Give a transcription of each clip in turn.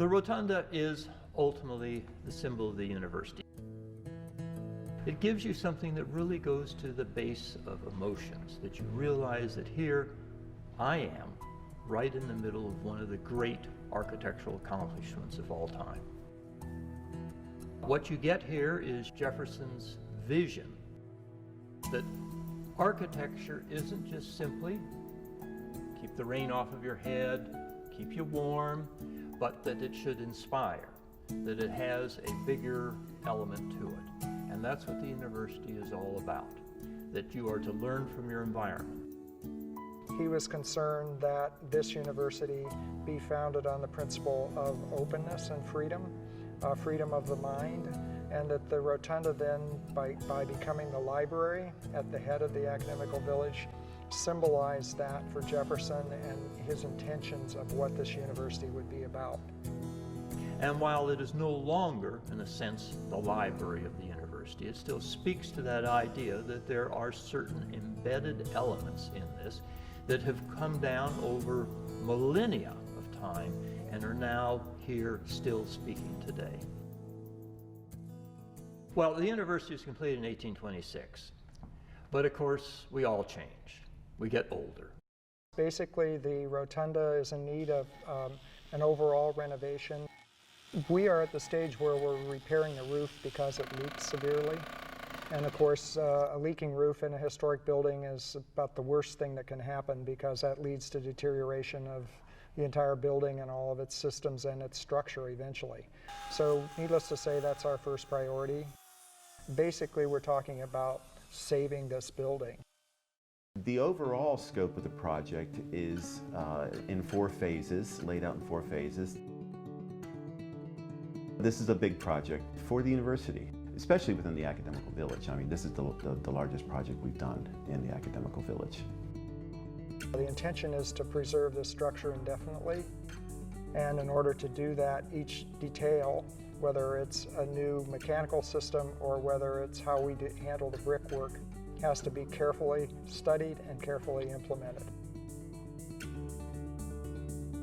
The rotunda is ultimately the symbol of the university. It gives you something that really goes to the base of emotions, that you realize that here I am, right in the middle of one of the great architectural accomplishments of all time. What you get here is Jefferson's vision that architecture isn't just simply keep the rain off of your head, keep you warm, but that it should inspire, that it has a bigger element to it. And that's what the university is all about, that you are to learn from your environment. He was concerned that this university be founded on the principle of openness and freedom, freedom of the mind, and that the rotunda then, by becoming the library at the head of the Academical Village, symbolized that for Jefferson and his intentions of what this university would be about. And while it is no longer, in a sense, the library of the university, it still speaks to that idea that there are certain embedded elements in this that have come down over millennia of time and are now here still speaking today. Well, the university was completed in 1826, but of course we all change. We get older. Basically, the rotunda is in need of an overall renovation. We are at the stage where we're repairing the roof because it leaks severely. And of course, a leaking roof in a historic building is about the worst thing that can happen because that leads to deterioration of the entire building and all of its systems and its structure eventually. So needless to say, that's our first priority. Basically, we're talking about saving this building. The overall scope of the project is in 4 phases, laid out in 4 phases. This is a big project for the university, especially within the Academical Village. I mean, this is the largest project we've done in the Academical Village. The intention is to preserve this structure indefinitely, and in order to do that, each detail, whether it's a new mechanical system or whether it's how we handle the brickwork, has to be carefully studied and carefully implemented.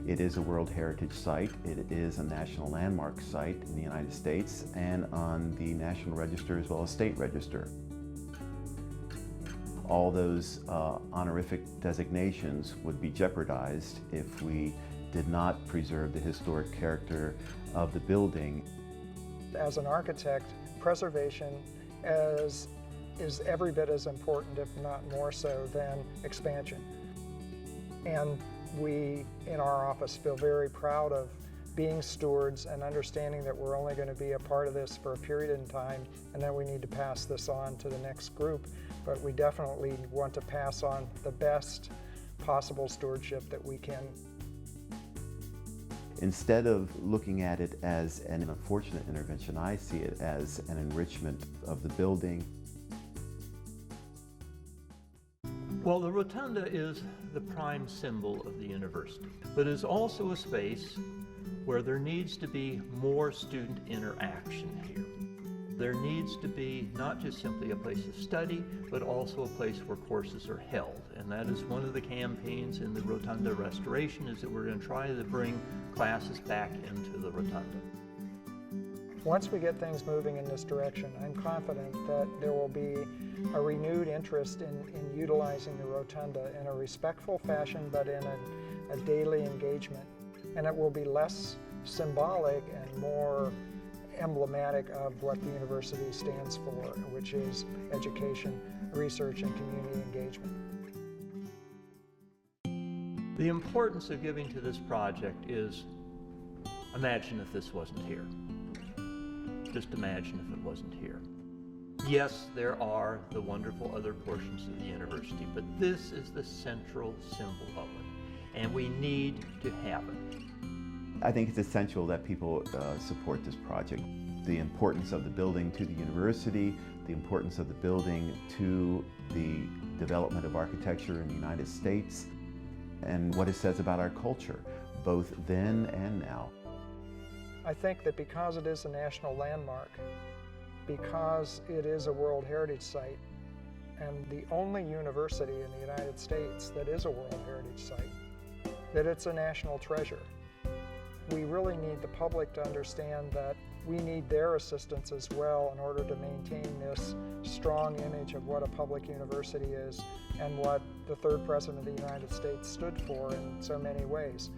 It is a World Heritage Site. It is a National Landmark Site in the United States and on the National Register as well as State Register. All those honorific designations would be jeopardized if we did not preserve the historic character of the building. As an architect, preservation is every bit as important, if not more so, than expansion. And we, in our office, feel very proud of being stewards and understanding that we're only going to be a part of this for a period in time, and then we need to pass this on to the next group. But we definitely want to pass on the best possible stewardship that we can. Instead of looking at it as an unfortunate intervention, I see it as an enrichment of the building. Well, the rotunda is the prime symbol of the university, but is also a space where there needs to be more student interaction here. There needs to be not just simply a place of study, but also a place where courses are held. And that is one of the campaigns in the Rotunda restoration, is that we're going to try to bring classes back into the rotunda. Once we get things moving in this direction, I'm confident that there will be a renewed interest in utilizing the rotunda in a respectful fashion, but in a daily engagement. And it will be less symbolic and more emblematic of what the university stands for, which is education, research, and community engagement. The importance of giving to this project is, imagine if this wasn't here. Just imagine if it wasn't here. Yes, there are the wonderful other portions of the university, but this is the central symbol of it, and we need to have it. I think it's essential that people support this project. The importance of the building to the university, the importance of the building to the development of architecture in the United States, and what it says about our culture, both then and now. I think that because it is a national landmark, because it is a World Heritage Site, and the only university in the United States that is a World Heritage Site, that it's a national treasure. We really need the public to understand that we need their assistance as well in order to maintain this strong image of what a public university is and what the third president of the United States stood for in so many ways.